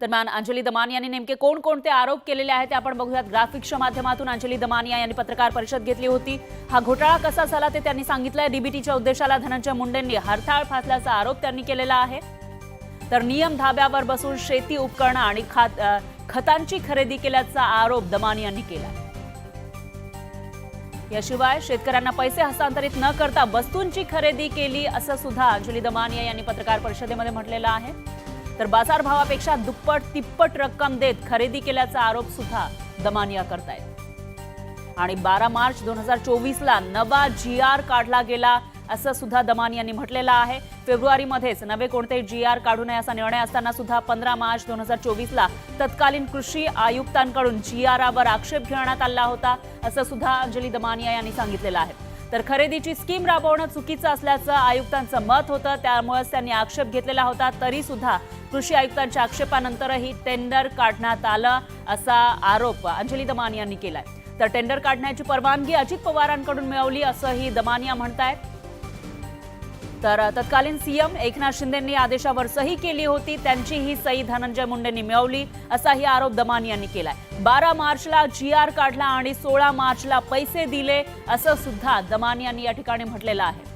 दरम्यान अंजली दमानिया यांनी नेमके कोणकोणते आरोप केलेले आहेत ते आपण बघूयात। ग्राफिक्सच्या माध्यमातून अंजली दमानिया यांनी पत्रकार परिषद घेतली होती। हा घोटाळा कसा झाला ते त्यांनी सांगितलंय। डीबीटीच्या उद्देशाला धनंजय मुंडेंनी हरताळ फासल्याचा आरोप त्यांनी केलेला आहे। तर नियम धाब्यावर बसून शेती उपकरणं आणि खतांची खरेदी केल्याचा आरोप दमानिया यांनी केला। याशिवाय शेतकऱ्यांना पैसे हस्तांतरित न करता वस्तूंची खरेदी केली असं सुद्धा अंजली दमानिया यांनी पत्रकार परिषदेमध्ये म्हटलेलं आहे। तर बाजारभावापेक्षा दुप्पट तिप्पट रक्कम देत खरेदी केल्याचा आरोप सुद्धा दमानिया करतायत। आणि 12 मार्च 2024ला नवा GR काढला गेला असं सुद्धा दमानिया यांनी म्हटलेलं आहे। फेब्रुवारीमध्येच नवे कोणते GR काढू नये असा निर्णय असताना सुद्धा 15 मार्च 2024ला तत्कालीन कृषी आयुक्तांकडून GRवर आक्षेप घेण्यात आला होता असं सुद्धा अंजली दमानिया यांनी सांगितलेलं आहे। तर खरेदीची स्कीम राबवणं चुकीचं असल्याचं आयुक्तांचं मत होतं, त्यामुळेच त्यांनी आक्षेप घेतलेला होता। तरी सुद्धा कृषी आयुक्तांच्या आक्षेपानंतरही टेंडर काढण्यात आलं असा आरोप अंजली दमानिया यांनी केलाय। तर टेंडर काढण्याची परवानगी अजित पवारांकडून मिळवली असंही दमानिया म्हणतायत। तर तत्कालीन सीएम एकनाथ शिंदेंनी आदेशावर सही केली होती, त्यांची ही सही धनंजय मुंडेंनी मिळवली असाही आरोप दमानिया यांनी केलाय। 12 मार्चला GR काढला आणि 16 मार्चला पैसे दिले असं सुद्धा दमानिया यांनी या ठिकाणी म्हटलेलं आहे।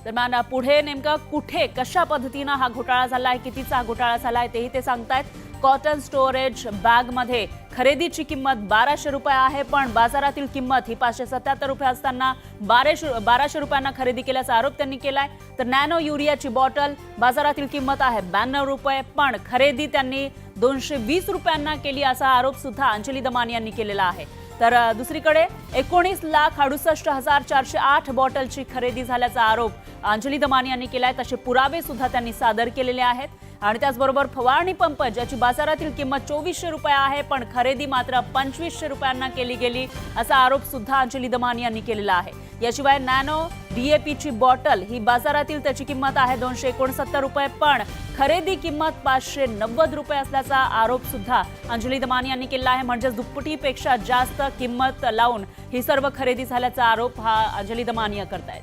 दरम्यान पुढे नेमका कुठे कशा पद्धतीनं हा घोटाळा झालाय, कितीचा घोटाळा झालाय तेही ते सांगतायत। कॉटन स्टोरेज बॅग मध्ये खरेदीची किंमत 1200 रुपये आहे, पण बाजारातील किंमत ही 577 रुपये असताना 1200 रुपयांना खरेदी केल्याचा आरोप त्यांनी केलाय। तर नॅनो युरियाची बॉटल बाजारातील किंमत आहे 92 रुपये, पण खरेदी त्यांनी 220 रुपयांना केली असा आरोप सुद्धा अंजली दमानिया यांनी केलेला आहे। तर दुसरीकडे 19,68,408 बॉटलची खरेदी झाल्याचा आरोप अंजली दमानिया यांनी केलाय। तसे पुरावे सुद्धा त्यांनी सादर केलेले आहेत। आणि त्याचबरोबर फवारणी पंप ज्याची बाजारातील किंमत 2400 रुपये आहे, पण खरेदी मात्र 2500 रुपयांना केली गेली असा आरोप सुद्धा अंजली दमानिया यांनी केलेला आहे। याशिवाय नॅनो DAPची बॉटल ही बाजारातील त्याची किंमत आहे 269 रुपये, पण खरेदी किंमत 590 रुपये असल्याचा आरोप सुद्धा अंजली दमानिया यांनी केला आहे। म्हणजे दुप्पटीपेक्षा जास्त किंमत लावून ही सर्व खरेदी झाल्याचा आरोप हा अंजली दमानिया करतायत।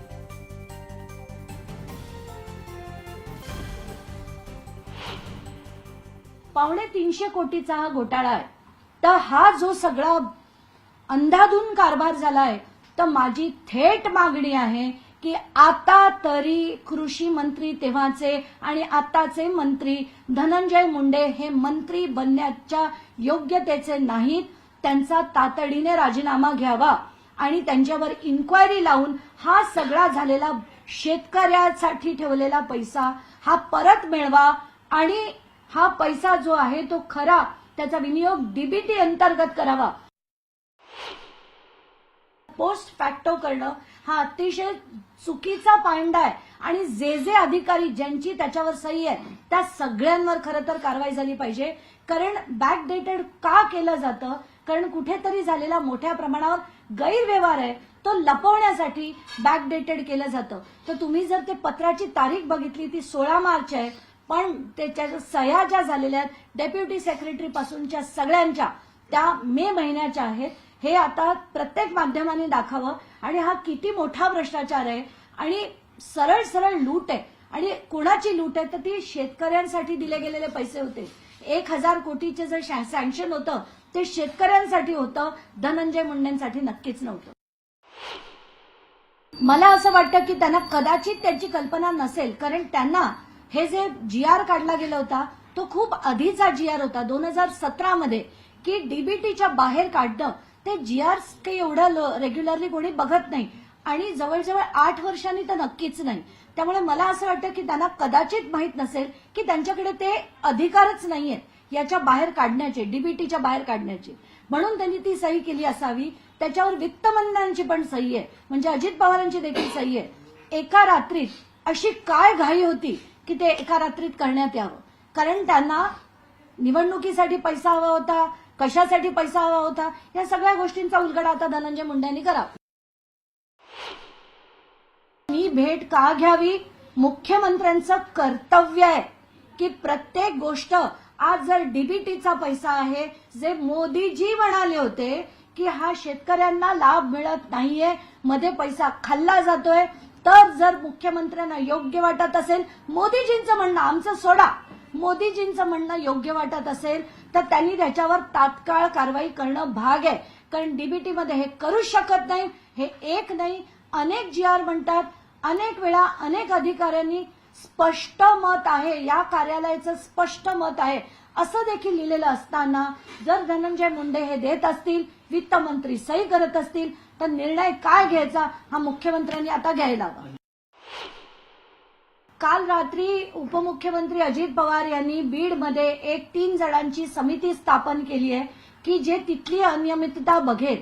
$350 कोटीचा हा घोटाळा आहे। तर हा जो सगळा अंधाधुंद कारभार झालाय, तर माझी थेट मागणी आहे की आता तरी कृषी मंत्री तेव्हाचे आणि आताचे मंत्री धनंजय मुंडे हे मंत्री बनण्याच्या योग्यतेचे नाहीत, त्यांचा तातडीने राजीनामा घ्यावा आणि त्यांच्यावर इन्क्वायरी लावून हा सगळा झालेला शेतकऱ्यासाठी ठेवलेला पैसा हा परत मिळवा आणि हा पैसा जो आहे तो खरा त्याचा विनियोग डीबीटी अंतर्गत करावा। पोस्ट फॅक्टो करणं हा अतिशय चुकीचा पायंडा आहे आणि जे अधिकारी ज्यांची त्याच्यावर सही आहे त्या सगळ्यांवर खरं तर कारवाई झाली पाहिजे। कारण बॅकडेटेड का केलं जातं? कारण कुठेतरी झालेला मोठ्या प्रमाणावर गैरव्यवहार आहे तो लपवण्यासाठी बॅकडेटेड केलं जातं। तर तुम्ही जर ते पत्राची तारीख बघितली ती 16 मार्च आहे, पण त्याच्या सह्या ज्या झालेल्या आहेत डेप्युटी सेक्रेटरी पासूनच्या सगळ्यांच्या त्या मे महिन्याच्या आहेत। हे आता प्रत्येक माध्यमाने दाखवावं आणि हा किती मोठा भ्रष्टाचार आहे आणि सरळ सरळ लूट आहे। आणि कोणाची लूट आहे? तर ती शेतकऱ्यांसाठी दिले गेलेले पैसे होते। 1000 कोटीचे जे सँक्शन होतं ते शेतकऱ्यांसाठी होतं, धनंजय मुंडेंसाठी नक्कीच नव्हतं। मला असं वाटतं की त्यांना कदाचित त्याची कल्पना नसेल, कारण त्यांना हे जे GR काढला गेला होता तो खूप आधीचा GR होता 2017 मध्ये, की डीबीटीच्या बाहेर काढणं ते GR काही एवढं रेग्युलरली कोणी बघत नाही आणि जवळजवळ 8 वर्षांनी तर नक्कीच नाही। त्यामुळे मला असं वाटतं की त्यांना कदाचित माहित नसेल की त्यांच्याकडे ते अधिकारच नाहीयेत याच्या बाहेर काढण्याचे, डीबीटीच्या बाहेर काढण्याचे, म्हणून त्यांनी ती सही केली असावी। त्याच्यावर वित्तमंत्र्यांची पण सही आहे, म्हणजे अजित पवारांची देखील सही आहे। एका रात्रीत अशी काय घाई होती की ते एका रात्रीत करण्यात यावं? कारण त्यांना निवडणुकीसाठी पैसा हवा होता, कशासाठी पैसा हवा होता, या सगळ्या गोष्टींचा उलगडा आता धनंजय मुंडेंनी करावा। मी भेट का घ्यावी? मुख्यमंत्र्यांचं कर्तव्य आहे की प्रत्येक गोष्ट, आज जर डीबीटीचा पैसा आहे, जे मोदीजी म्हणाले होते की हा शेतकऱ्यांना लाभ मिळत नाहीये, मध्ये पैसा खाल्ला जातोय, तर जर मुख्यमंत्र्यांना योग्य वाटत असेल, मोदीजींचं म्हणणं आमचं सोडा, मोदीजींचं म्हणणं योग्य वाटत असेल तर त्यांनी त्याच्यावर तात्काळ कारवाई करणं भाग आहे. कारण डीबीटीमध्ये हे करूच शकत नाही. हे एक नाही, अनेक GR म्हणतात. अनेक वेळा अनेक अधिकाऱ्यांनी स्पष्ट मत आहे, या कार्यालयाचं स्पष्ट मत आहे असं देखील लिहिलेलं असताना जर धनंजय मुंडे हे देत असतील, वित्तमंत्री सही करत असतील, तर निर्णय काय घ्यायचा हा मुख्यमंत्र्यांनी आता घ्यायला हवा. काल रात्री उपमुख्यमंत्री अजित पवार यांनी बीडमध्ये एक 3 जणांची समिती स्थापन केली आहे की जे तिथली अनियमितता बघेल.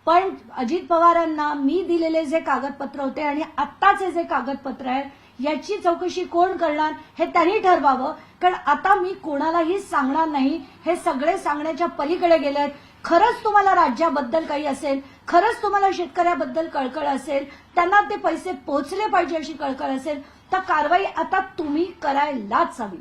पण अजित पवारांना मी दिलेले जे कागदपत्र होते आणि आत्ताचे जे कागदपत्र आहे याची चौकशी कोण करणार हे त्यांनी ठरवावं. कारण आता मी कोणालाही सांगणार नाही, हे सगळे सांगण्याच्या पलीकडे गेले आहेत. खरंच तुम्हाला राज्याबद्दल काही असेल, खरंच तुम्हाला शेतकऱ्याबद्दल कळकळ असेल, त्यांना ते पैसे पोहोचले पाहिजे अशी कळकळ असेल तर कारवाई आता तुम्ही करायलाच हवी.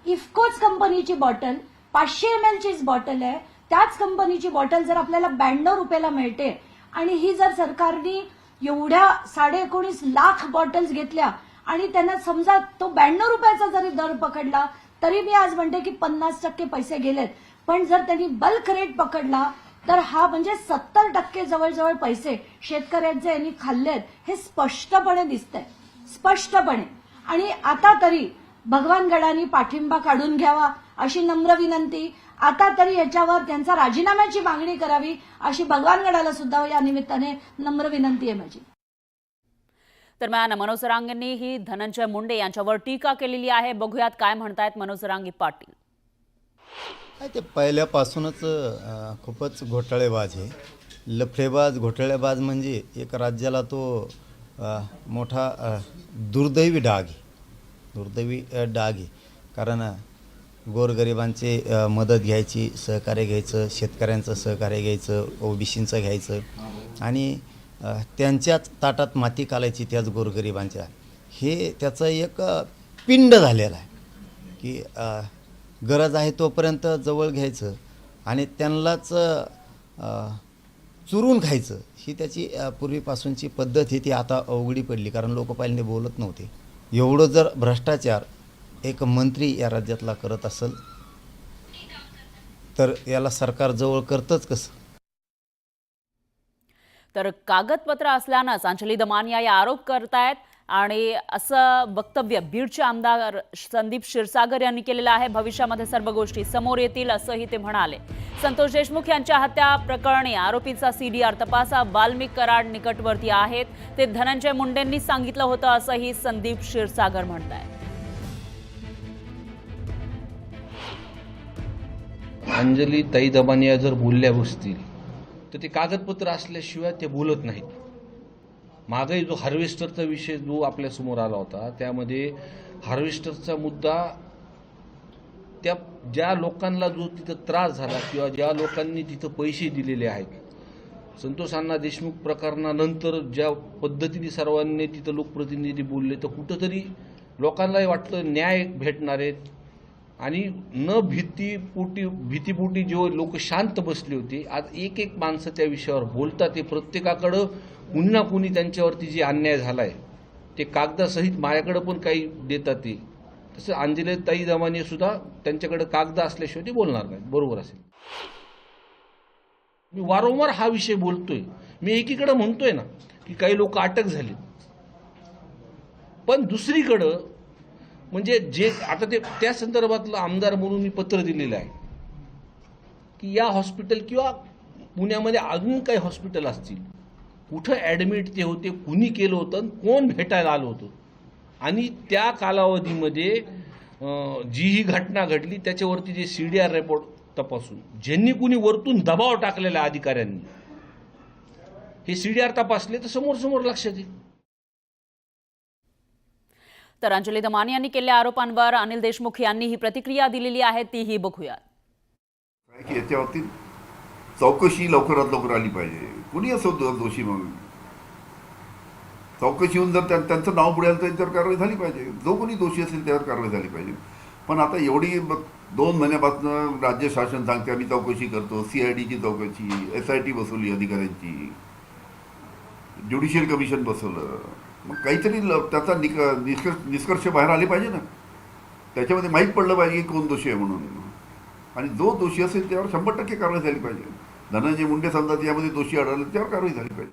इफकोच कंपनीची बॉटल 500 ml चीच बॉटल आहे. त्याच कंपनीची बॉटल जर आपल्याला 92 रुपयाला मिळते आणि ही जर सरकारने एवढ्या 19.5 लाख बॉटल्स घेतल्या आणि त्यांना समजा तो 92 रुपयाचा जरी दर पकडला तरी मी आज म्हणते की 50% पैसे गेलेत. पण जर त्यांनी बल्क रेट पकडला तर हा म्हणजे 70% जवळजवळ पैसे शेतकऱ्यांचे यांनी खाल्लेत हे स्पष्टपणे दिसतंय, स्पष्टपणे. आणि आता तरी भगवान गडानी पाठिंबा काढून घ्यावा अशी नम्र विनंती. आता तरी याच्यावर त्यांचा राजीनाम्याची मागणी करावी अशी भगवान गडाला सुद्धा या निमित्ताने नम्र विनंती आहे माझी. दरम्यान मनोज जरांगेंनी ही धनंजय मुंडे यांच्यावर टीका केलेली आहे. बघूयात काय म्हणतायत मनोज जरांगे पाटील. ते पहिल्यापासूनच खूपच घोटाळेबाज आहे, लफडेबाज, घोटाळेबाज. म्हणजे एक राज्याला तो मोठा दुर्दैवी डाग आहे, दुर्दैवी डाग आहे. कारण गोरगरिबांचे मदत घ्यायची, सहकार्य घ्यायचं, शेतकऱ्यांचं सहकार्य घ्यायचं, ओबीसींचं घ्यायचं आणि त्यांच्याच ताटात माती कालायची त्याच गोरगरिबांच्या. हे त्याचं एक पिंड झालेलं आहे की गरज आहे तोपर्यंत जवळ घ्यायचं आणि त्यांनाच चुरून खायचं. ही त्याची पूर्वीपासूनची पद्धत ही ती आता अवघडी पडली. कारण लोक पहिल्यांदा बोलत नव्हते. एवढं जर भ्रष्टाचार एक मंत्री या राज्यातला करत असेल तर याला सरकार जवळ करतच कसं. तर कागदपत्र असल्यानंच अंजली दमानिया या आरोप करतायत आणि असं वक्तव्य बीडचे आमदार संदीप क्षीरसागर यांनी केलेलं आहे. भविष्यामध्ये सर्व गोष्टी समोर येतील असंही ते म्हणाले. संतोष देशमुख यांच्या हत्या प्रकरणी आरोपीचा CDR तपास वाल्मिक कराड निकटवर्ती आहेत. ते धनंजय मुंडेंनी सांगितलं होतं असंही संदीप क्षीरसागर म्हणतायत. अंजली ताई दमानिया जर बोलल्या बसतील तर ते कागदपत्र असल्याशिवाय ते बोलत नाहीत. मागही जो हार्वेस्टरचा विषय जो आपल्यासमोर आला होता त्यामध्ये हार्वेस्टरचा मुद्दा त्या ज्या लोकांना जो तिथं त्रास झाला किंवा ज्या लोकांनी तिथं पैसे दिलेले आहेत, संतोष अण्णा देशमुख प्रकरणानंतर ज्या पद्धतीने सर्वांनी तिथं लोकप्रतिनिधी बोलले तर कुठंतरी लोकांनाही वाटलं न्याय भेटणार आहेत. आणि न भीतीपोटी जे लोक शांत बसले होते आज एक एक माणसं त्या विषयावर बोलतात. ते प्रत्येकाकडं पुन्हा कुणी त्यांच्यावरती जे अन्याय झालाय ते कागदासहित माझ्याकडे पण काही देतात. ते तसं अंजली ताई दमानिया सुद्धा त्यांच्याकडे कागद असल्याशिवाय ते बोलणार नाहीत. बरोबर असेल. मी वारंवार हा विषय बोलतोय. मी एकीकडे म्हणतोय ना की काही लोक अटक झाली, पण दुसरीकडं म्हणजे जे आता ते त्या संदर्भातलं आमदार म्हणून मी पत्र दिलेलं आहे की या हॉस्पिटल किंवा पुण्यामध्ये अजून काही हॉस्पिटल असतील कुठं ॲडमिट ते होते, कुणी केलं होतं, कोण भेटायला आलं होतं आणि त्या कालावधीमध्ये जी ही घटना घडली त्याच्यावरती जे CDR रिपोर्ट तपासून ज्यांनी कुणी वरतून दबाव टाकलेल्या अधिकाऱ्यांनी हे CDR तपासले तर समोर लक्षात येईल. तर अंजली दमानिया यांनी केलेल्या आरोपांवर अनिल देशमुख यांनी ही प्रतिक्रिया दिलेली आहे, तीही बघूयात. याच्यावरती चौकशी लवकरात लवकर आली पाहिजे. कुणी असो दोषी म्हणून चौकशी होऊन जर त्यांचं नाव पुढे आलं तर त्याच्यावर कारवाई झाली पाहिजे. जो कोणी दोषी असेल त्यावर कारवाई झाली पाहिजे. पण आता एवढी 2 महिन्यापासून राज्य शासन सांगते आम्ही चौकशी करतो, CIDची चौकशी, SIT बसवली अधिकाऱ्यांची, ज्युडिशियल कमिशन बसवलं. मग काहीतरी त्याचा निष्कर्ष बाहेर आले पाहिजे ना. त्याच्यामध्ये माहीत पडलं पाहिजे की कोण दोषी आहे म्हणून, आणि जो दोषी असेल त्यावर 100% कारवाई झाली पाहिजे. धनंजय मुंडे समजा यामध्ये दोषी आढळले त्यावर कारवाई झाली पाहिजे.